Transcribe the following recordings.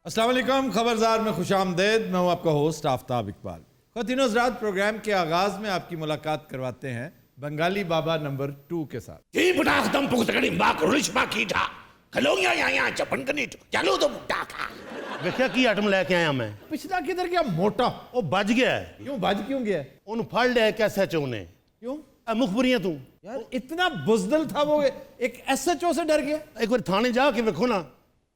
السلام علیکم، خبرزار میں خوش آمدید. میں ہوں آپ کا ہوسٹ آفتاب اقبال. خواتین و حضرات، پروگرام کے آغاز میں آپ کی ملاقات کرواتے ہیں بنگالی بابا نمبر 2 کے ساتھ. دیکھیا کی آئٹم لے کے آیا میں. پچھلا کدھر گیا؟ موٹا. وہ بج گیا ہے. کیوں بج کیوں گیا؟ انہوں پھڑ لیا ایک ایس ایچ او نے. کیوں؟ مخبریاں تو یار اتنا بزدل تھا وہ، ایک ایس ایچ او سے ڈر گیا. ایک بار تھانے جا کے دیکھو نا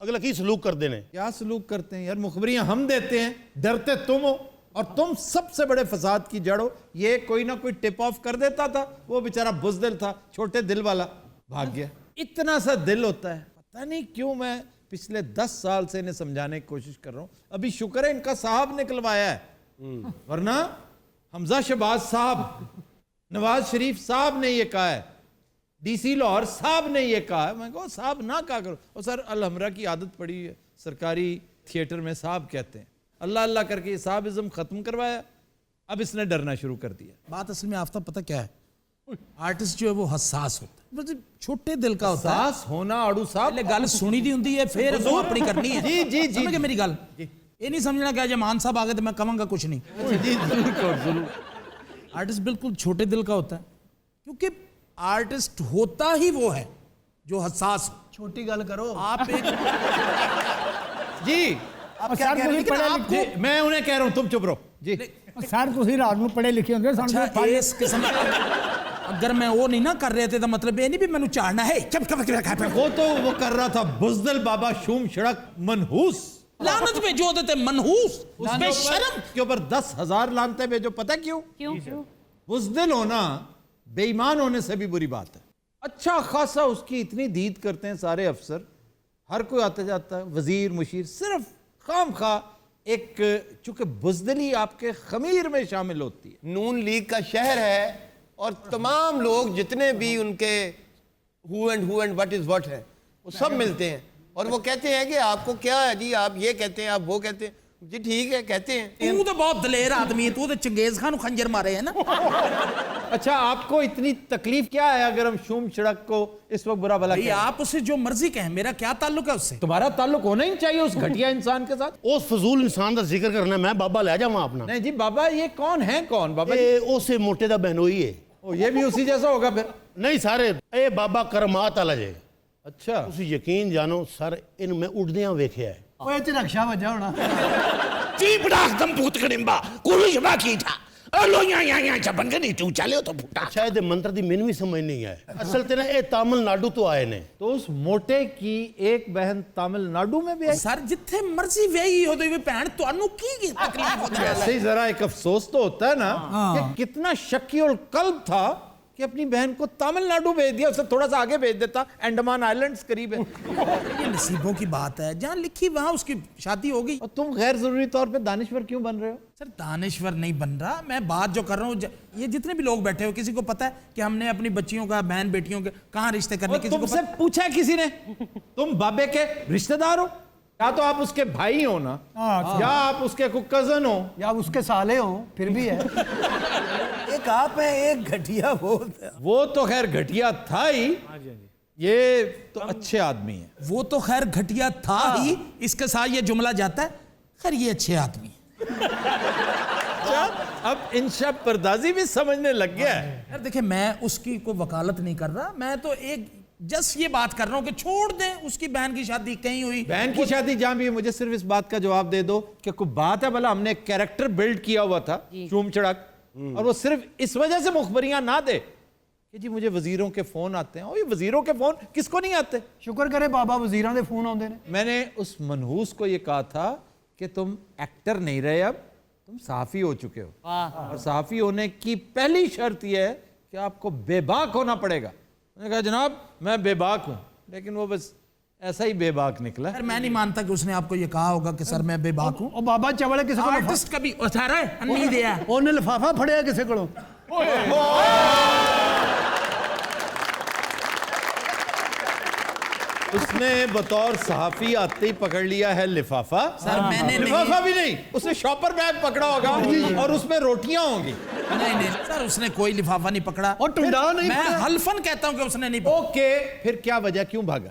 اگلا کی سلوک کر دینے. کیا سلوک کرتے ہیں یار؟ مخبریاں ہم دیتے ہیں، ڈرتے تم ہو، اور تم سب سے بڑے فساد کی جڑ ہو. یہ کوئی نہ کوئی ٹپ آف کر دیتا تھا، وہ بیچارہ بزدل تھا، چھوٹے دل والا، بھاگ گیا. اتنا سا دل ہوتا ہے. پتہ نہیں کیوں میں پچھلے 10 سال سے انہیں سمجھانے کی کوشش کر رہا ہوں. ابھی شکر ہے ان کا صاحب نکلوایا ہے، ورنہ حمزہ شہباز صاحب، نواز شریف صاحب نے یہ کہا ہے، ڈی سی لاہور صاحب نے یہ کہا ہے. میں کہا صاحب نہ کہا کرو. اور سر الحمرہ کی عادت پڑی ہے، سرکاری تھیٹر میں صاحب کہتے ہیں. اللہ اللہ کر کے یہ صاحبزم ختم کروایا، اب اس نے ڈرنا شروع کر دیا. بات اصل میں آفتاب پتہ کیا ہے، آرٹسٹ جو ہے وہ حساس ہوتا ہے، چھوٹے دل کا ہوتا ہے. حساس ہونا آڑو صاحب، پہلے گل سنی دی ہوندی ہے پھر وہ اپنی کرنی ہے. جی جی جی سمجھ گئے میری گل؟ یہ نہیں سمجھنا کہ جمان صاحب آگے تو میں کہوں گا کچھ نہیں. جی ضرور. آرٹسٹ بالکل چھوٹے دل کا ہوتا ہے، کیونکہ آرٹسٹ ہوتا ہی وہ ہے جو حساس. چھوٹی گل کرو آپ. ایک جی میں انہیں کہہ رہا ہوں تم چپ رہو. جی سر تسی رات نو پڑھے لکھے ہوندے اچھا اس قسم اگر میں وہ نہیں نہ کر رہے تھے تو مطلب یہ نہیں بھی میں نے چاڑنا ہے. وہ تو وہ کر رہا تھا بزدل بابا شوم شڑک منحوس. لعنت پہ جو دیتے منحوس بے شرم کے اوپر 10,000 لعنتیں بھیجو. پتہ کیوں؟ بزدل ہونا بے ایمان ہونے سے بھی بری بات ہے. اچھا خاصا اس کی اتنی دید کرتے ہیں سارے افسر، ہر کوئی آتا جاتا ہے، وزیر مشیر، صرف خام خواہ ایک چونکہ بزدلی آپ کے خمیر میں شامل ہوتی ہے. نون لیگ کا شہر ہے اور تمام لوگ جتنے بھی ان کے who and what ہے وہ سب ملتے ہیں اور وہ کہتے ہیں کہ آپ کو کیا ہے جی، آپ یہ کہتے ہیں، آپ وہ کہتے ہیں. جی ٹھیک ہے کہتے ہیں. تو تو بہت دلیر آدمی ہے، تو چنگیز خان خنجر مارے ہیں نا. اچھا آپ کو اتنی تکلیف کیا ہے اگر ہم شوم شڑک کو اس وقت برا بھلا کہیں؟ آپ اسے جو مرضی کہیں، میرا کیا تعلق ہے اس سے؟ تمہارا تعلق ہونا ہی چاہیے اس گھٹیا انسان کے ساتھ. اس فضول انسان دا ذکر کرنا میں بابا لے جاؤں اپنا. نہیں جی بابا یہ کون ہے؟ کون بابا؟ اسے موٹے دا بہنوئی ہے. یہ بھی اسی جیسا ہوگا پھر؟ نہیں سارے اے بابا کرمات والا جے. اچھا تسی یقین جانو سر ان میں اڑدیاں ویکھیا ہے. اوے تے رکشا وجا ہونا. جی پڑاخ دم پوت کڑمبا کوئی شبا کی تھا لو یا چپن کے نہیں تو چلے تو پھوٹا. شاید منتر دی مینوی سمجھ نہیں ہے. اصل تے نا اے تامل ناڈو تو آئے نے. تو اس موٹے کی ایک بہن تامل ناڈو میں بھی آئی؟ سر جتھے مرضی ویہی ہو تو بہن تانوں کی تکلیف ہوتی ہے؟ ایسے ہی ذرا ایک افسوس تو ہوتا ہے نا کہ کتنا شکی القلب تھا کہ اپنی بہن کو تامل ناڈو بھیج دیا، اسے تھوڑا سا آگے بھیج دیتا، انڈمان آئلینڈز قریب ہے. یہ نصیبوں کی بات ہے، جہاں لکھی وہاں اس کی شادی ہو گئی. اور تم غیر ضروری طور پہ دانشور کیوں بن رہے ہو؟ سر دانشور نہیں بن رہا میں، بات جو کر رہا ہوں یہ جتنے بھی لوگ بیٹھے ہو کسی کو پتہ ہے کہ ہم نے اپنی بچیوں کا بہن بیٹیوں کے کہاں رشتے کرنے؟ کسی تم کو سے پوچھا ہے کسی نے؟ تم بابے کے رشتہ دار ہو؟ یا تو آپ اس کے بھائی ہو نا، یا آپ اس کے کوئی کزن ہو، یا اس کے سالے ہوں، پھر بھی ہے. ایک آپ ہے ایک گھٹیا وہ تو خیر گھٹیا تھا ہی، یہ تو اچھے آدمی ہیں. وہ تو خیر گھٹیا تھا ہی، اس کے ساتھ یہ جملہ جاتا ہے خیر یہ اچھے آدمی ہیں. اب انشاء پردازی بھی سمجھنے لگ گیا ہے. یار دیکھیں میں اس کی کوئی وکالت نہیں کر رہا، میں تو ایک جس یہ بات کر رہا ہوں کہ چھوڑ دیں اس کی بہن کی شادی کہیں ہوئی. بہن کی شادی جہاں بھی، مجھے صرف اس بات کا جواب دے دو کہ کوئی بات ہے بھلا ہم نے ایک کیریکٹر بلڈ کیا ہوا تھا شوم چڑک، اور وہ صرف اس وجہ سے مخبریاں نہ دے کہ جی مجھے وزیروں کے فون آتے ہیں. اور یہ وزیروں کے فون کس کو نہیں آتے؟ شکر کرے بابا وزیراں دے فون آندے نے. میں نے اس منحوس کو یہ کہا تھا کہ تم ایکٹر نہیں رہے، اب تم صحافی ہو چکے ہو، اور صحافی ہونے کی پہلی شرط یہ ہے کہ آپ کو بے باک ہونا پڑے گا. میں نے کہا جناب میں بے باک ہوں، لیکن وہ بس ایسا ہی بے باک نکلا. سر میں نہیں مانتا کہ اس نے آپ کو یہ کہا ہوگا کہ سر میں بے باک ہوں. او بابا چوڑے کسی کو آرٹسٹ کبھی اتھارا ہے نہیں دیا. اونے لفافہ پھڑیا کسی کولوں. اس نے بطور صحافی آتے ہی پکڑ لیا ہے لفافہ. سر میں نے لفافہ بھی نہیں، اس نے شاپر بیگ پکڑا ہوگا اور اس میں روٹیاں ہوں گی. نہیں سر اس نے کوئی لفافہ نہیں پکڑا، اور ٹنڈا نہیں. میں حلفن کہتا ہوں کہ اس نے نہیں پکڑا. اوکے پھر کیا وجہ، کیوں بھاگا؟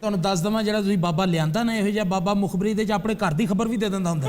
ਤੁਹਾਨੂੰ ਦੱਸ ਦਵਾਂ ਜਿਹੜਾ ਤੁਸੀਂ ਬਾਬਾ ਲਿਆਂਦਾ ਨਾ ਇਹੋ ਜਿਹਾ ਬਾਬਾ ਮੁਖਬਰੀ ਦੇ ਚ ਆਪਣੇ ਘਰ ਦੀ ਖਬਰ ਵੀ ਦੇ ਦਿੰਦਾ ਹੁੰਦਾ।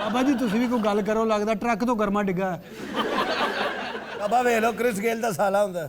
ਬਾਬਾ ਜੀ ਤੁਸੀਂ ਵੀ ਕੋਈ ਗੱਲ ਕਰੋ, ਲੱਗਦਾ ਟਰੱਕ ਤੋਂ ਗਰਮਾ ਡਿੱਗਾ ਹੈ। ਬਾਬਾ ਵੇਖ ਲਓ ਕ੍ਰਿਸ ਗੇਲ ਦਾ ਸਾਲਾ ਹੁੰਦਾ।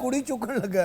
ਕੁੜੀ ਚੁੱਕਣ ਲੱਗਾ।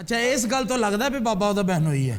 ਅੱਛਾ ਇਸ ਗੱਲ ਤੋਂ ਲੱਗਦਾ ਵੀ ਬਾਬਾ ਉਹਦਾ ਬਹਿਨ ਹੋਈ ਹੈ।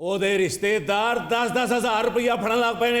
ਉਹਦੇ ਰਿਸ਼ਤੇਦਾਰ 10-10 ਹਜ਼ਾਰ ਰੁਪਇਆ ਫੜਨ ਲੱਗ ਪਏ ਨੇ।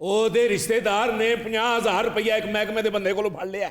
ਉਹਦੇ ਰਿਸ਼ਤੇਦਾਰ ਨੇ 50,000 ਰੁਪਇਆ ਇੱਕ ਮਹਿਕਮੇ ਦੇ ਬੰਦੇ ਕੋਲੋਂ ਫੜ ਲਿਆ।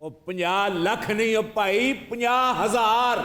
ਉਹ 50 ਲੱਖ ਨਹੀਂ ਉਹ ਭਾਈ, 50,000।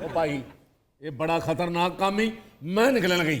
ਉਹ ਭਾਈ ਇਹ ਬੜਾ ਖਤਰਨਾਕ ਕੰਮ ਹੀ ਮੈਂ ਨਿਕਲਣ ਗਈ।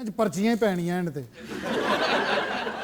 ਅੱਜ ਪਰਚੀਆਂ ਹੀ ਪੈਣੀਆਂ ਐਂਡ ਤੇ।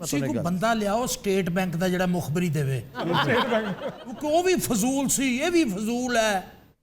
ਤੁਸੀਂ ਕੋਈ ਬੰਦਾ ਲਿਆਓ ਸਟੇਟ ਬੈਂਕ ਦਾ ਜਿਹੜਾ ਮੁਖਬਰੀ ਦੇਵੇ, ਕਿਉਂਕਿ ਉਹ ਵੀ ਫਜ਼ੂਲ ਸੀ, ਇਹ ਵੀ ਫਜ਼ੂਲ ਹੈ।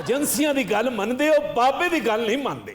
ਏਜੰਸੀਆਂ ਦੀ ਗੱਲ ਮੰਨਦੇ ਹੋ, ਬਾਬੇ ਦੀ ਗੱਲ ਨਹੀਂ ਮੰਨਦੇ।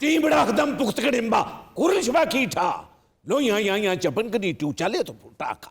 ਚੀਂਬੜਾ ਦਮ ਪੁਖਤ ਕੜਿੰਬਾ ਕੁਰਲਸ਼ਵਾ ਕੀਠਾ ਲੋਈਆਂ ਯਾਈਆਂ ਚਪਨ ਕਦੀ ਟੂ ਚਾਲੇ ਤੋਂ ਫੁੱਟਾ ਖਾ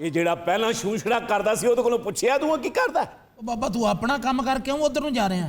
ਇਹ ਜਿਹੜਾ ਪਹਿਲਾਂ ਛੂਛੜਾ ਕਰਦਾ ਸੀ ਉਹਦੇ ਕੋਲੋਂ ਪੁੱਛਿਆ ਤੂੰ ਕੀ ਕਰਦਾ ਉਹ ਬਾਬਾ ਤੂੰ ਆਪਣਾ ਕੰਮ ਕਰ ਕਿਉਂ ਉਧਰ ਨੂੰ ਜਾ ਰਿਹਾ?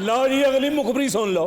ਲਓ ਜੀ ਅਗਲੀ ਮੁਖਬਰੀ ਸੁਣ ਲਓ।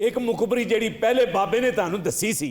ਇੱਕ ਮੁਖਬਰੀ ਜਿਹੜੀ ਪਹਿਲੇ ਬਾਬੇ ਨੇ ਤੁਹਾਨੂੰ ਦੱਸੀ ਸੀ,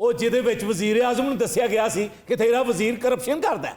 ਉਹ ਜਿਹਦੇ ਵਿੱਚ ਵਜ਼ੀਰ ਆਜ਼ਮ ਨੂੰ ਦੱਸਿਆ ਗਿਆ ਸੀ ਕਿ ਤੇਰਾ ਵਜ਼ੀਰ ਕਰਪਸ਼ਨ ਕਰਦਾ ਹੈ।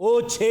ਉਹ 6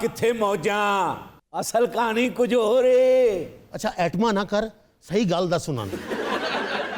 ਕਿੱਥੇ ਮੌਜਾਂ, ਅਸਲ ਕਹਾਣੀ ਕੁਝ ਹੋਰ ਏ। ਅੱਛਾ ਐਟਮਾ ਨਾ ਕਰ, ਸਹੀ ਗੱਲ ਦੱਸ ਉਹਨਾਂ ਨੂੰ।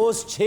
ਉਸ 6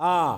ਹਾਂ,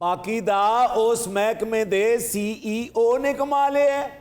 ਬਾਕੀ ਦਾ ਉਸ ਮਹਿਕਮੇ ਦੇ CEO ਨੇ ਕਮਾ ਲਿਆ ਹੈ।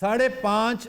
5.5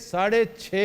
6.5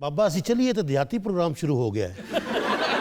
ਬਾਬਾ ਅਸੀਂ ਚੱਲੀਏ ਤੇ ਦਿਹਾਤੀ ਪ੍ਰੋਗਰਾਮ ਸ਼ੁਰੂ ਹੋ ਗਿਆ ਹੈ।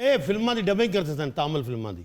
ਇਹ ਫਿਲਮਾਂ ਦੀ ਡਬਿੰਗ ਕਰਦੇ ਸਨ, ਤਾਮਿਲ ਫਿਲਮਾਂ ਦੀ।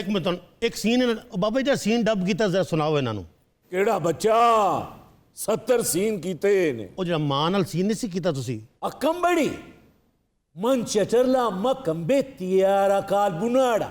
ਇੱਕ ਮੈਂ ਤੁਹਾਨੂੰ ਇੱਕ ਸੀਨ, ਬਾਬਾ ਜੀ ਦਾ ਸੀਨ ਡਬ ਕੀਤਾ, ਜ਼ਰਾ ਸੁਣਾਓ ਇਹਨਾਂ ਨੂੰ। ਕਿਹੜਾ ਬੱਚਾ 70 ਸੀਨ ਕੀਤੇ ਨੇ। ਉਹ ਜਿਹੜਾ ਮਾਂ ਨਾਲ ਸੀਨ ਨਹੀਂ ਸੀ ਕੀਤਾ ਤੁਸੀਂ। అక్కంబడి మంచచర్ల మకంబెత్తియారా కాల్బునాడా।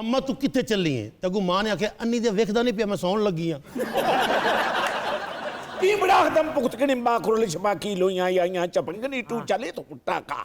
ਅੰਮਾ ਤੂੰ ਕਿੱਥੇ ਚੱਲੀ ਹੈ? ਤੈਨੂੰ ਮਾਂ ਨੇ ਆਖਿਆ ਅੰਨੀ ਦੇ ਵੇਖਦਾ ਨਹੀਂ ਪਿਆ, ਮੈਂ ਸੌਣ ਲੱਗੀ ਆ। ਟੀਮੜਾ ਦਮ ਪੁਖਤ ਕਣਿੰਬਾ ਕੁਰਲਿਸ਼ ਬਾਕੀ ਲੋਈਆਂ ਯਾਈਆਂ ਚਪੰਗਨੀ ਟੂ ਚਾਲੇ ਤੋਂ ਫੁੱਟਾ ਕਾ।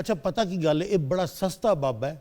ਅੱਛਾ ਪਤਾ ਕੀ ਗੱਲ ਹੈ, ਇਹ ਬੜਾ ਸਸਤਾ ਬਾਬਾ ਹੈ।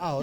ਆਹੋ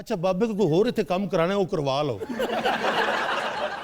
ਅੱਛਾ ਬਾਬੇ ਕੋ ਕੋਈ ਹੋਰ ਇੱਥੇ ਕੰਮ ਕਰਾਣਾ ਉਹ ਕਰਵਾ ਲਓ।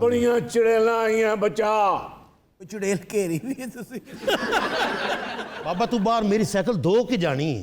ਬੜੀਆਂ ਚੜੇਲਾਂ ਆਈਆਂ ਬੱਚਾ। ਕੋਈ ਚੁੜੈਲ ਘੇਰੀ ਵੀ ਹੈ ਤੁਸੀਂ? ਬਾਬਾ ਤੂੰ ਬਾਹਰ ਮੇਰੀ ਸਾਈਕਲ ਧੋ ਕੇ ਜਾਣੀ ਹੈ।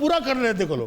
ਪੂਰਾ ਕਰਨਾ ਇਹਦੇ ਕੋਲੋਂ।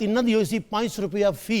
ਤਿੰਨਾਂ ਦੀ ਹੋਈ ਸੀ, 500 ਰੁਪਇਆ ਫੀ।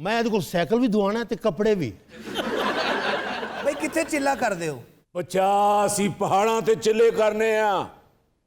ਮੈਂ ਇਹਦੇ ਕੋਲ ਸਾਈਕਲ ਵੀ ਧਵਾਣਾ ਤੇ ਕੱਪੜੇ ਵੀ। ਬਈ ਕਿੱਥੇ ਚਿੱਲਾ ਕਰਦੇ ਹੋ? ਬੱਚਾ ਅਸੀਂ ਪਹਾੜਾਂ ਤੇ ਚਿੱਲੇ ਕਰਨੇ ਆ।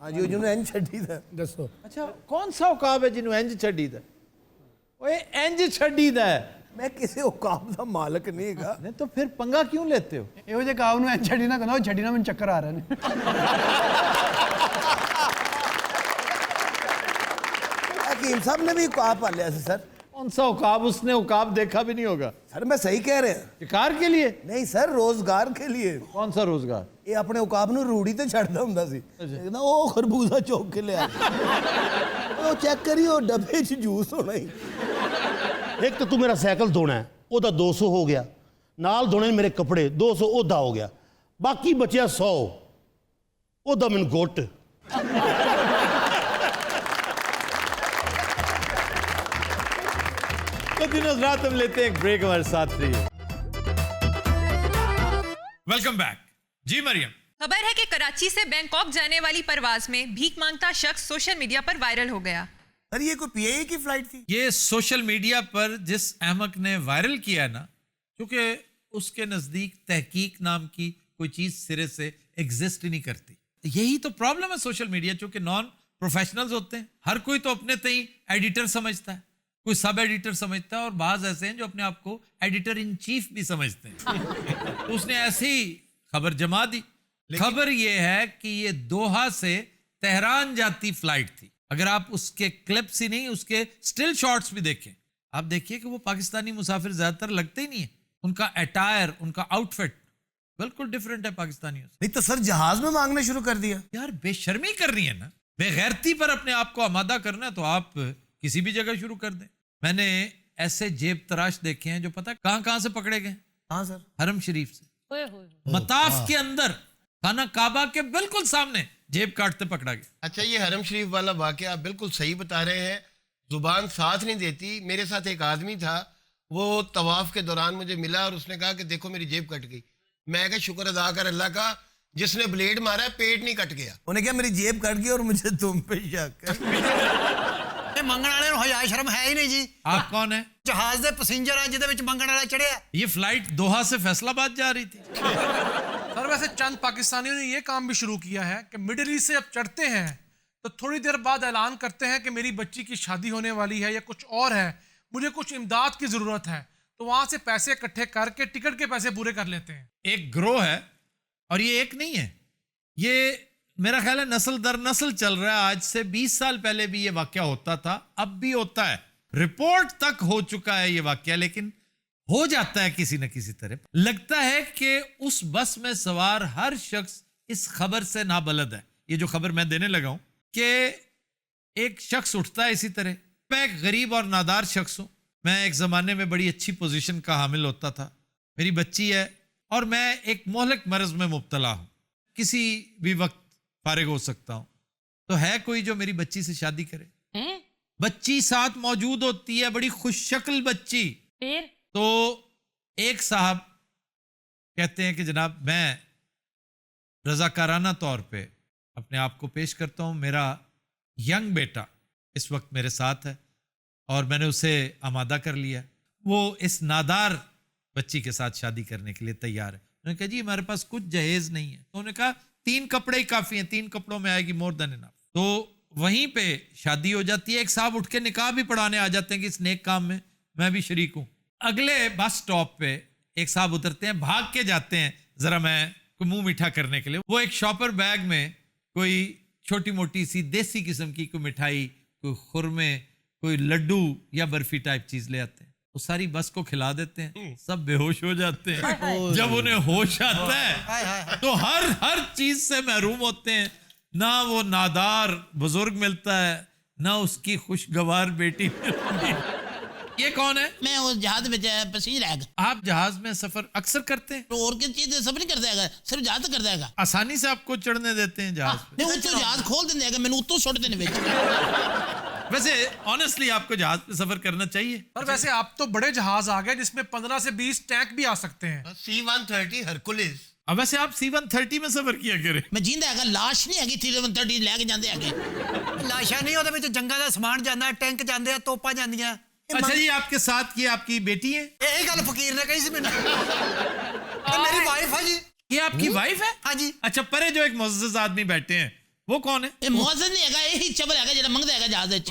ہاں جی جنہوں انج چھڈی دا دسو اچھا کون سا عقاب ہے جنہوں انج چھڈی دا؟ اوے انج چھڈی دا ہے. میں کسی عقاب دا مالک نہیں گا. نہیں تو پھر پنگا کیوں لیتے ہو؟ ਇਹੋ ਜਿਹੇ ਕਾਬ ਨੂੰ ਐਂ ਛੱਡੀ ਨਾ ਕਹਿੰਦਾ ਉਹ ਛੱਡੀ ਨਾ ਮੈਨੂੰ ਚੱਕਰ ਆ ਰਹੇ ਨੇ. حکیم صاحب نے بھی عقاب پالیا سی سر. کون سا عقاب؟ اس نے عقاب دیکھا بھی نہیں ہوگا. سر میں صحیح کہہ رہے ہیں. شکار کے لیے نہیں سر روزگار کے لیے. کون سا روزگار؟ یہ اپنے عقاب نو روڑی تے چھڑدا ہوندا سی. کہنا او خربوزہ چوک کے لے آ. او چیک کری او ڈبے چ جوس ہونا ہی. ایک تو میرا سائیکل دھونا ہے وہ 200 ہو گیا, نال دھونے میرے کپڑے 200 اودا ہو گیا, باقی بچیا 100 اودا من گٹ. تو دنوں رات ہم لیتے ہیں ایک بریک, ہمارے ساتھ رہیے. Welcome back. جی مریم. خبر ہے کہ کراچی سے بینکاک جانے والی پرواز میں بھیک مانگتا شخص سوشل میڈیا پر وائرل ہو گیا. سر یہ کوئی پی اے کی فلائٹ تھی؟ یہ سوشل میڈیا پر جس احمق نے وائرل کیا نا, کیونکہ اس کے نزدیک تحقیق نام کی کوئی چیز سرے سے ایگزسٹ ہی نہیں کرتی. یہی تو پرابلم ہے سوشل میڈیا, چونکہ نان پروفیشنلز ہوتے ہیں. ہر کوئی تو اپنے تئیں ایڈیٹر سمجھتا ہے, کوئی سب ایڈیٹر سمجھتا ہے, اور بعض ایسے ہیں جو اپنے آپ کو ایڈیٹر ان چیف بھی سمجھتے ہیں. اس نے ایسی خبر جما دی. خبر یہ ہے کہ یہ دوحہ سے تہران جاتی فلائٹ تھی. اگر آپ اس کے کلپس ہی نہیں, اس کے سٹل شاٹس بھی دیکھیں, آپ دیکھیے کہ وہ پاکستانی مسافر زیادہ تر لگتے ہی نہیں ہیں. ان کا اٹائر, ان کا آؤٹ فٹ بالکل ڈیفرنٹ ہے پاکستانیوں سے. نہیں تو سر جہاز میں مانگنا شروع کر دیا. یار بے شرمی کرنی ہے نا, بے غیرتی پر اپنے آپ کو آمادہ کرنا ہے تو آپ کسی بھی جگہ شروع کر دیں. میں نے ایسے جیب تراش دیکھے ہیں جو پتہ کہاں کہاں سے پکڑے گئے. ہاں سر. حرم شریف سے, مطاف کے اندر, خانہ کعبہ کے بالکل سامنے جیب کاٹتے پکڑا گیا. اچھا یہ حرم شریف والا واقعہ آپ بالکل صحیح بتا رہے ہیں, زبان ساتھ نہیں دیتی. میرے ساتھ ایک آدمی تھا, وہ طواف کے دوران مجھے ملا اور اس نے کہا کہ دیکھو میری جیب کٹ گئی. میں کہ شکر ادا کر اللہ کا, جس نے بلیڈ مارا ہے پیٹ نہیں کٹ گیا. انہیں کہا میری جیب کٹ گئی اور مجھے تم پہ شک ہے. منگن والے نوں حیا شرم ہے ہی نہیں جی. آپ کون ہیں؟ جہاز دے پیسنجر ہیں جہدے وچ منگن والا چڑھیا. یہ فلائٹ دوحہ سے فیصل آباد جا رہی تھی. سر ویسے چند پاکستانیوں نے یہ کام بھی شروع کیا ہے کہ مڈل ایسٹ سے اب چڑھتے ہیں تو تھوڑی دیر بعد اعلان کرتے ہیں کہ میری بچی کی شادی ہونے والی ہے یا کچھ اور ہے, مجھے کچھ امداد کی ضرورت ہے, تو وہاں سے پیسے اکٹھے کر کے ٹکٹ کے پیسے پورے کر لیتے ہیں. ایک گروہ ہے, اور یہ ایک نہیں ہے, یہ میرا خیال ہے نسل در نسل چل رہا ہے. آج سے 20 سال پہلے بھی یہ واقعہ ہوتا تھا, اب بھی ہوتا ہے. رپورٹ تک ہو چکا ہے یہ واقعہ, لیکن ہو جاتا ہے کسی نہ کسی طرح. لگتا ہے کہ اس بس میں سوار ہر شخص اس خبر سے نابلد ہے. یہ جو خبر میں دینے لگا ہوں کہ ایک شخص اٹھتا ہے اسی طرح. میں ایک غریب اور نادار شخص ہوں. میں ایک زمانے میں بڑی اچھی پوزیشن کا حامل ہوتا تھا. میری بچی ہے اور میں ایک مہلک مرض میں مبتلا ہوں. کسی بھی وقت فارغ ہو سکتا ہوں. تو ہے کوئی جو میری بچی سے شادی کرے؟ بچی ساتھ موجود ہوتی ہے, بڑی خوش شکل بچی. پھر تو ایک صاحب کہتے ہیں کہ جناب میں رضاکارانہ طور پہ اپنے آپ کو پیش کرتا ہوں. میرا ینگ بیٹا اس وقت میرے ساتھ ہے اور میں نے اسے آمادہ کر لیا. وہ اس نادار بچی کے ساتھ شادی کرنے کے لیے تیار ہے. انہوں نے کہا جی ہمارے پاس کچھ جہیز نہیں ہے. انہوں نے کہا 3 کپڑے ہی کافی ہیں, 3 کپڑوں میں آئے گی مور دین انف. تو وہیں پہ شادی ہو جاتی ہے. ایک صاحب اٹھ کے نکاح بھی پڑھانے آ جاتے ہیں کہ اس نیک کام میں میں بھی شریک ہوں. اگلے بس سٹاپ پہ ایک صاحب اترتے ہیں, بھاگ کے جاتے ہیں ذرا میں کوئی منہ میٹھا کرنے کے لیے. وہ ایک شاپر بیگ میں کوئی چھوٹی موٹی سی دیسی قسم کی کوئی مٹھائی, کوئی خرمے, کوئی لڈو یا برفی ٹائپ چیز لے آتے ہیں. وہ ساری بس کو کھلا دیتے ہیں, سب بے ہوش ہو جاتے ہیں. جب انہیں ہوش آتا ہے تو ہر چیز سے محروم ہوتے ہیں. نہ وہ نادار بزرگ ملتا ہے, نہ اس کی خوشگوار بیٹی ملتی. یہ کون ہے؟ میں اس جہاز میں پسینج رہے گا. آپ جہاز میں سفر اکثر کرتے ہیں؟ اور کس چیز سے سفر نہیں کرتا ہے, صرف جہاز کرتا ہے. آسانی سے آپ کو چڑھنے دیتے ہیں جہاز پہ؟ نہیں اتو جہاز کھول دیں گا, میں نے اتو سوٹ دینے بیچ. ویسے آنیسٹلی آپ کو جہاز پہ سفر کرنا چاہیے. اور ویسے آپ تو بڑے جہاز آ گئے جس میں 15 سے 20 ٹینک بھی آ سکتے ہیں. C-130 Hercules. اب ویسے آپ C-130 میں سفر کیا کریں. میں جیندہ ہے گا, لاش نہیں ہے گی 330 لے کے جاندے آگے. لاشا نہیں ہوتا, میں جنگا دا سامان جانا ہے, ٹینک جاندے ہیں, توپا جاندیاں. اچھا جی, آپ کے ساتھ یہ آپ کی بیٹی ہے؟ یہی گل فقیر نے کہی سی میں. میری وائف ہے جی. یہ آپ کی وائف ہے؟ ہاں جی. اچھا, پرے جو ایک معزز آدمی بیٹھے ہیں وہ کون ہے؟ ਇਹ ਮੁਅੱਜ਼ਨ ਨਹੀਂ ਹੈਗਾ, ਇਹੀ ਚਬਲ ਹੈਗਾ ਜਿਹੜਾ ਮੰਗਦਾ ਹੈਗਾ ਜਹਾਜ਼ ਵਿੱਚ।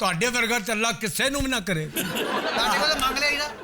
ਤੁਹਾਡੇ ਵਰਗਾ ਤੇ ਅੱਲਾ ਕਿਸੇ ਨੂੰ ਵੀ ਨਾ ਕਰੇ। ਤੁਹਾਡੇ ਕੋਲ ਮੰਗ ਲਿਆ ਨਾ,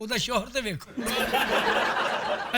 ਉਹਦਾ ਸ਼ੋਹਰ ਤੇ ਵੇਖੋ।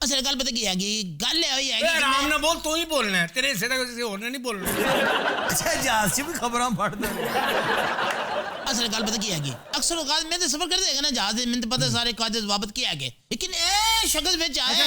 ਅਸਲ ਗੱਲ ਪਤਾ ਕੀ ਹੈਗੀ, ਗੱਲ ਇਹ ਹੋਈ ਏ ਹੈਗੀ ਆਰਾਮ ਨਾਲ ਬੋਲ, ਤੂੰ ਹੀ ਬੋਲਣਾ ਹੈ, ਤੇਰੇ ਹਿੱਸੇ ਦਾ ਕਿਸੇ ਹੋਰ ਨੇ ਨਹੀਂ ਬੋਲਣਾ। ਅੱਛਾ ਜਹਾਜ਼ 'ਚ ਵੀ ਖਬਰਾਂ ਪੜ੍ਹਦੇ ਅਸਲ ਗੱਲ ਪਤਾ ਕੀ ਹੈਗੀ, ਅਕਸਰ ਔਕਾਤ ਮੈਂ ਤਾਂ ਸਫ਼ਰ ਕਰਦੇ ਹੈਗਾ ਨਾ ਜਹਾਜ਼ ਦੇ, ਮੈਨੂੰ ਤਾਂ ਪਤਾ ਸਾਰੇ ਕਾਇਦੇ ਜ਼ਵਾਬਤ ਕੀ ਹੈਗੇ, ਲੇਕਿਨ ਇਹ ਸ਼ਕਲ ਵਿੱਚ ਆਇਆ।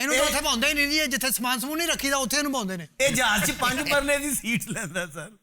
ਇਹਨੂੰ ਤਾਂ ਉੱਥੇ ਪਾਉਂਦਾ ਹੀ ਨਹੀਂ ਜੀ, ਜਿੱਥੇ ਸਮਾਨ ਸਮੂਨ ਨਹੀਂ ਰੱਖੀਦਾ ਉੱਥੇ ਇਹਨੂੰ ਪਾਉਂਦੇ ਨੇ। ਇਹ ਜਹਾਜ਼ 'ਚ 5 ਪਰਲੇ ਦੀ ਸੀਟ ਲੈਂਦਾ ਸਰ।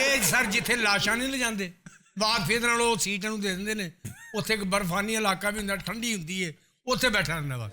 ਇਹ ਸਰ ਜਿੱਥੇ ਲਾਸ਼ਾਂ ਨਹੀਂ ਲਿਜਾਂਦੇ, ਬਾਅਦ ਫਿਰ ਨਾਲ ਉਹ ਸੀਟ ਨੂੰ ਦੇ ਦਿੰਦੇ ਨੇ। ਉੱਥੇ ਇੱਕ ਬਰਫਾਨੀ ਇਲਾਕਾ ਵੀ ਹੁੰਦਾ, ਠੰਡੀ ਹੁੰਦੀ ਹੈ, ਉੱਥੇ ਬੈਠਾ ਰਹਿੰਦਾ ਬਸ।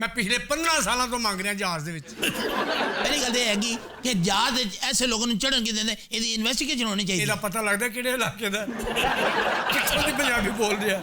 ਮੈਂ ਪਿਛਲੇ 15 ਸਾਲਾਂ ਤੋਂ ਮੰਗ ਰਿਹਾ ਜਹਾਜ਼ ਦੇ ਵਿੱਚ। ਪਹਿਲੀ ਗੱਲ ਇਹ ਹੈਗੀ ਕਿ ਜਹਾਜ਼ ਵਿੱਚ ਐਸੇ ਲੋਕਾਂ ਨੂੰ ਚੜ੍ਹਨ ਕੀ ਦਿੰਦੇ, ਇਹਦੀ ਇਨਵੈਸਟੀਗੇਸ਼ਨ ਹੋਣੀ ਚਾਹੀਦੀ। ਇਹਦਾ ਪਤਾ ਲੱਗਦਾ ਕਿਹੜੇ ਇਲਾਕੇ ਦਾ, ਕਿੱਥੋਂ ਦੀ ਪੰਜਾਬੀ ਬੋਲ ਰਿਹਾ।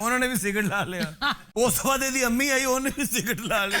ਉਹਨਾਂ ਨੇ ਵੀ ਸਿਗਰਟ ਲਾ ਲਿਆ। ਉਸ ਤੋਂ ਬਾਅਦ ਇਹਦੀ ਅੰਮੀ ਆਈ, ਉਹਨੇ ਵੀ ਸਿਗਰਟ ਲਾ ਲਈ।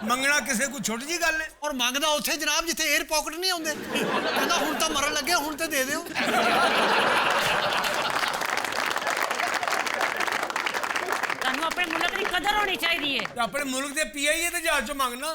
ਮੰਗਣਾ ਕਿਸੇ ਕੋਈ ਛੋਟੀ ਜੀ ਗੱਲ ਹੈ। ਔਰ ਮੰਗਦਾ ਉੱਥੇ ਜਨਾਬ ਜਿੱਥੇ 에ਅਰ ਪਾਕਟ ਨਹੀਂ ਆਉਂਦੇ, ਕਹਿੰਦਾ ਹੁਣ ਤਾਂ ਮਰਨ ਲੱਗੇ, ਹੁਣ ਤੇ ਦੇ ਦਿਓ। ਤੁਹਾਨੂੰ ਆਪਣੇ ਮੁਲਕ ਦੀ ਕਦਰ ਹੋਣੀ ਚਾਹੀਦੀ ਹੈ। ਤੇ ਆਪਣੇ ਮੁਲਕ ਦੇ ਪੀਆਈਏ ਤੇ ਜਹਾਜ਼ ਚੋਂ ਮੰਗਣਾ।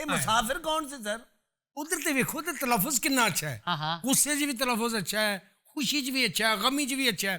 ਇਹ ਮੁਸਾਫਿਰ ਕੌਣ ਸੀ ਸਰ? ਉਧਰ ਤੇ ਵੇਖੋ ਤੇ ਤਲਫੁਜ਼ ਕਿੰਨਾ ਅੱਛਾ ਹੈ। ਗੁੱਸੇ 'ਚ ਵੀ ਤਲਫੁਜ਼ ਅੱਛਾ ਹੈ, ਖੁਸ਼ੀ 'ਚ ਵੀ ਅੱਛਾ ਹੈ, ਗਮੀ 'ਚ ਵੀ ਅੱਛਾ ਹੈ।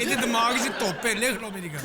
ਇਹਦੇ ਦਿਮਾਗ 'ਚ ਧੁੱਪ ਹੈ। ਲਿਖ ਲਓ ਮੇਰੀ ਗੱਲ।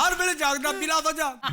ਹਰ ਵੇਲੇ ਜਾਗਦਾ ਬਿਲਾ ਵਜ੍ਹਾ।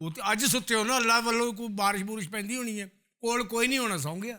ਉਹ ਤੇ ਅੱਜ ਸੁੱਤੇ ਹੋ ਨਾ, ਅੱਲਾਹ ਵੱਲੋਂ ਕੋਈ ਬਾਰਿਸ਼ ਬੂਰਿਸ਼ ਪੈਂਦੀ ਹੋਣੀ ਹੈ, ਕੋਲ ਕੋਈ ਨਹੀਂ ਹੋਣਾ, ਸੌਂ ਗਿਆ।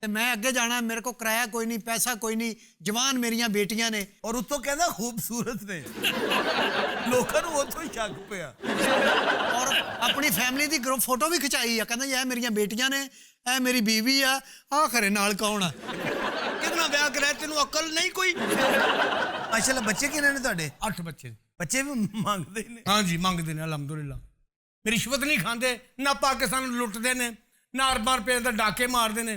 ਤੇ ਮੈਂ ਅੱਗੇ ਜਾਣਾ, ਮੇਰੇ ਕੋਲ ਕਿਰਾਇਆ ਕੋਈ ਨਹੀਂ, ਪੈਸਾ ਕੋਈ ਨਹੀਂ, ਜਵਾਨ ਮੇਰੀਆਂ ਬੇਟੀਆਂ ਨੇ, ਔਰ ਉੱਤੋਂ ਕਹਿੰਦਾ ਖੂਬਸੂਰਤ ਨੇ। ਲੋਕਾਂ ਨੂੰ ਉੱਥੋਂ ਹੀ ਸ਼ੱਕ ਪਿਆ। ਔਰ ਆਪਣੀ ਫੈਮਿਲੀ ਦੀ ਗਰੁੱਪ ਫੋਟੋ ਵੀ ਖਿਚਾਈ ਆ, ਕਹਿੰਦਾ ਇਹ ਮੇਰੀਆਂ ਬੇਟੀਆਂ ਨੇ, ਇਹ ਮੇਰੀ ਬੀਵੀ ਆ, ਆਹ ਖਰੇ ਨਾਲ ਕੌਣ ਆ? ਕਿਤਨਾ ਵਿਆਹ ਕਰਾਇਆ, ਤੈਨੂੰ ਅਕਲ ਨਹੀਂ ਕੋਈ? ਅੱਛਾ, ਬੱਚੇ ਕਿੰਨੇ ਨੇ ਤੁਹਾਡੇ? 8 ਬੱਚੇ। ਬੱਚੇ ਵੀ ਮੰਗਦੇ ਨੇ? ਹਾਂ ਜੀ, ਮੰਗਦੇ ਨੇ ਅਲਹਮਦੁਲਿਲਾ। ਰਿਸ਼ਵਤ ਨਹੀਂ ਖਾਂਦੇ, ਨਾ ਪਾਕਿਸਤਾਨ ਨੂੰ ਲੁੱਟਦੇ ਨੇ, ਨਾ ਅਰਬਾਂ ਰੁਪਏ ਦਾ ਡਾਕੇ ਮਾਰਦੇ ਨੇ।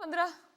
15।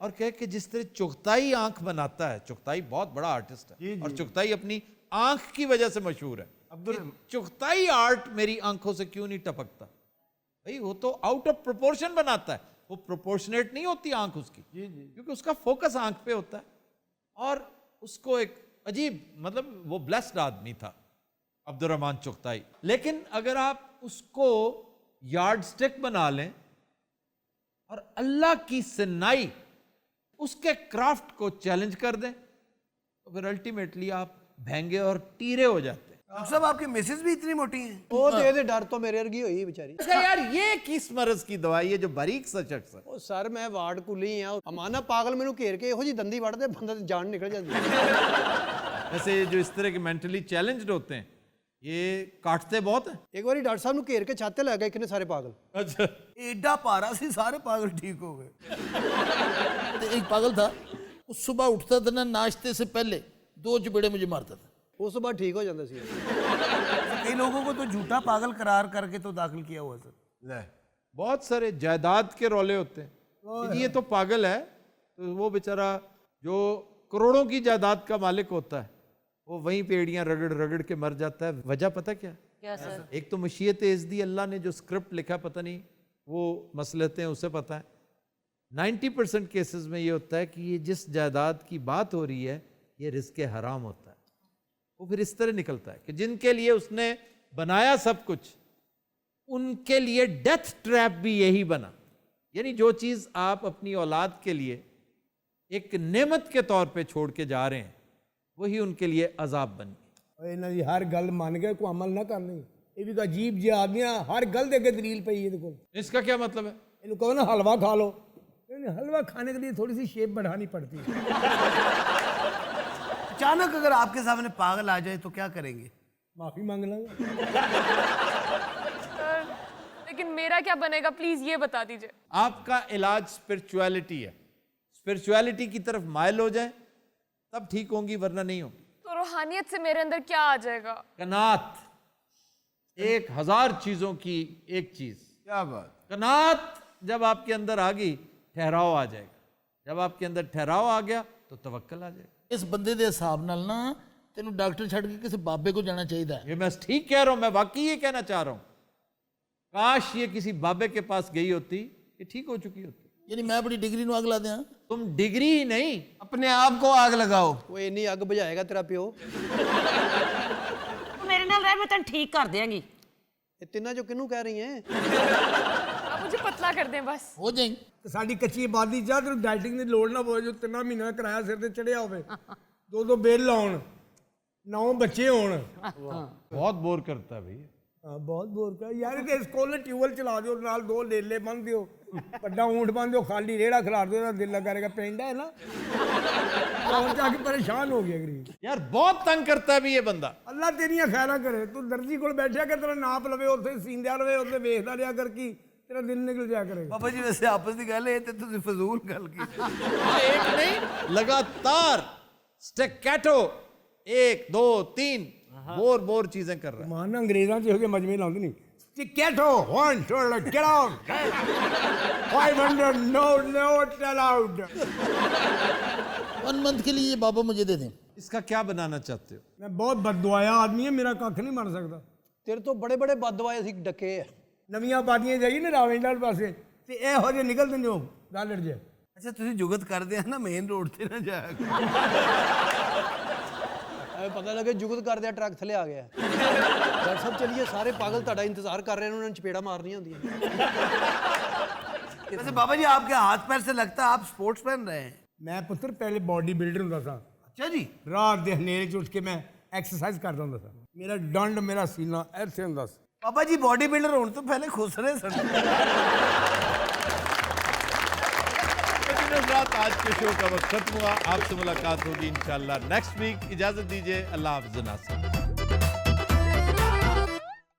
اور کہے کہ جس طرح چغتائی آنکھ بناتا ہے, چغتائی بہت بڑا آرٹسٹ ہے اور چغتائی اپنی آنکھ کی وجہ سے مشہور ہے, چغتائی آرٹ میری آنکھوں سے کیوں نہیں ٹپکتا؟ بھئی وہ تو آؤٹ آف پروپورشن بناتا ہے, وہ پروپورشنیٹ نہیں ہوتی آنکھ اس کی, کیونکہ اس کا فوکس آنکھ پہ ہوتا ہے. اور اس کو ایک عجیب, مطلب وہ بلیسڈ آدمی تھا عبد الرحمن چغتائی. لیکن اگر آپ اس کو یارڈ سٹک بنا لیں اور اللہ کی سنائی اس کے کرافٹ کو چیلنج کر دیں تو پھر الٹیمیٹلی آپ بھینگے اور ٹیرے ہو جاتے ہیں. ڈاکٹر صاحب آپ کی مسز بھی اتنی موٹی ہیں؟ وہ دے دے ڈر تو میرے ارگی ہوئی بیچاری. اچھا یار یہ کس مرض کی دوائی ہے جو باریک سا شخص ہے؟ ਉਹ ਸਰ ਮੈਂ ਵਾਰਡ ਕੁਲੀ ਆ, ਅਮਾਨਾ ਪਾਗਲ ਮੈਨੂੰ ਘੇਰ ਕੇ ਇਹੋ ਜੀ ਦੰਦੀ ਵੜਦੇ ਬੰਦਾ ਦੀ ਜਾਨ ਨਿਕਲ ਜਾਂਦੀ ਹੈ. ویسے جو اس طرح کے مینٹلی چیلنجڈ ہوتے ہیں یہ کاٹتے بہت ہیں. ਇੱਕ ਵਾਰੀ ਡਾਕਟਰ ਸਾਹਿਬ ਨੂੰ ਘੇਰ ਕੇ ਛਾਤੇ ਲੈ ਗਏ ਕਿੰਨੇ ਸਾਰੇ ਪਾਗਲ. اچھا ایڈا پارا سی سارے پاگل ٹھیک ہو گئے. ایک پاگل تھا, وہ صبح اٹھتا تھا نا ناشتے سے پہلے 2 چپیڑے مجھے مارتا تھا. ਉਸ ਤੋਂ ਬਾਅਦ ਠੀਕ ਹੋ ਜਾਂਦਾ ਸੀ. کئی لوگوں کو تو جھوٹا پاگل قرار کر کے تو داخل کیا ہوا سر. بہت سارے جائیداد کے رولے ہوتے ہیں کہ جی یہ تو پاگل ہے, تو وہ بیچارہ جو کروڑوں کی جائیداد کا مالک ہوتا ہے وہ وہیں پیڑیاں رگڑ رگڑ کے مر جاتا ہے. وجہ پتہ کیا؟ ایک تو مشیت عزدی, اللہ نے جو اسکرپٹ لکھا پتہ نہیں وہ مصلحتیں اسے پتہ ہے. 90% کیسز میں یہ ہوتا ہے کہ یہ جس جائیداد کی بات ہو رہی ہے یہ رزق حرام ہوتا ہے. وہ پھر اس طرح نکلتا ہے کہ جن کے لیے اس نے بنایا سب کچھ ان کے لیے ڈیتھ ٹریپ بھی یہی بنا. یعنی جو چیز آپ اپنی اولاد کے لیے ایک نعمت کے طور پہ چھوڑ کے جا رہے ہیں وہی ان کے لیے عذاب بن گئی. انہاں دی ہر گل مان کے کوئی عمل نہ کرنی. یہ بھی عجیب جہا آدمی, ہر گل دے کے دلیل پئی ہے. دیکھو اس کا کیا مطلب ہے؟ انہوں کہو نا حلوہ کھا لو, حلوہ کھانے کے لیے تھوڑی سی شیپ بڑھانی پڑتی ہے. اچانک اگر آپ کے سامنے پاگل آ جائے تو کیا کریں گے؟ معافی مانگ لیں گے. لیکن میرا کیا بنے گا پلیز یہ بتا دیجئے. آپ کا علاج اسپرچویلٹی ہے, اسپرچویلٹی کی طرف مائل ہو جائیں تب ٹھیک ہوں گی, ورنہ نہیں ہوں. تو روحانیت سے میرے اندر کیا آ جائے گا؟ قناعت, 1000 چیزوں کی ایک چیز. کیا بات؟ قناعت جب آپ کے اندر آ گئی ٹھہراؤ آ جائے گا. جب آپ کے اندر ٹھہراؤ آ گیا تو توکل آ جائے گا. اس بندے دے حساب نال نا تینوں ڈاکٹر چھڑ کے کسی بابے کو جانا چاہیے. یہ میں ٹھیک کہہ رہا ہوں, میں واقعی یہ کہنا چاہ رہا ہوں, کاش یہ کسی بابے کے پاس گئی ہوتی یہ ٹھیک ہو چکی ہوتی. یعنی میں اپنی ڈگری نو آگ لا دیاں؟ تم ڈگری ہی نہیں اپنے آپ کو آگ لگاؤ. وہ اتنی اگ بجھائے گا تیرا پیو. میرے نال رہ, میں تن ٹھیک کر دیاں گی. یہ تینوں جو کنوں کہہ رہی ہیں؟ آپ مجھے پتلا کر دیں بس. ہو جائیں. ساڈی کچی آبادی چاہ تینوں ڈائٹنگ دی لوڑ نہ پوے, جو 3 مہینہ کرایا سر تے چڑھیا ہوے, 2 بل آن, 9 بچے ہون. بہت بور کرتا ہے بھائی. بہت بور کر یار. اس کول ٹیوبل چلا دیو, نال 2 لیلے بن دیو, بڑا اونٹ بن دیو, خالی ریڑا کھلار دیو, دل لگا رہے گا. پینڈا ہے نا, اور جا کے پریشان ہو گیا غریب. یار بہت تنگ کرتا ہے بھی یہ بندہ. اللہ تیریاں خیراں کرے. تو درجی کول بیٹھیا کر, تیرا ناپ لوے, اوتھے سیندیا رہے, اوتھے ویکھدا رہیا کر, کی تیرا دل نکل جایا کرے. بابا جی ویسے آپس دی گل ہے تے تسی فضول گل کی. ایک نہیں لگاتار سٹیکیٹو 1 2 3 بور چیزیں کر رہا ہے. مانا انگریزاں چ ہو کے مجمے لاندے نہیں. سٹیکیٹو 1 2 get out 500 note allowed. 1 month کے لیے بابا مجھے دے دیں. اس کا کیا بنانا چاہتے ہو؟ میں بہت بد دعایا آدمی ہے, میرا کھ نہیں مر سکتا. تیرے تو بڑے بڑے بد دعائے سی ڈکے ہیں. نویاں آبادیاں جائیے نا راونڈال پاسے, تے اے ہو جے نکل دیں جو گالڑ جے. اچھا تسی جگت کر دیا نا مین روڈ تے نہ جایا. پتہ لگے جگت کر دیا ٹرک تھلے آ گیا. ڈاکٹر صاحب چلیے, سارے پاگل تہاڈا انتظار کر رہے ہیں, انہوں نے چپیڑا مارنی ہوندی ہیں. ویسے بابا جی آپ کے ہاتھ پیر سے لگتا ہے آپ سپورٹس مین رہے ہیں. میں پتر پہلے باڈی بلڈر ہوندا سا. اچھا جی. رات دے ہنیرے چ اٹھ کے میں ایکسرسائز کردا ہوندا سا. میرا ڈنڈ, میرا سینہ ایسے ہوندا سی. بابا جی باڈی بلڈر ہونے تو پہلے خسرے سن. آج کے شو کا وقت ختم ہوا. آپ سے ملاقات ہوگی انشاءاللہ نیکسٹ ویک. اجازت دیجیے, اللہ حافظ.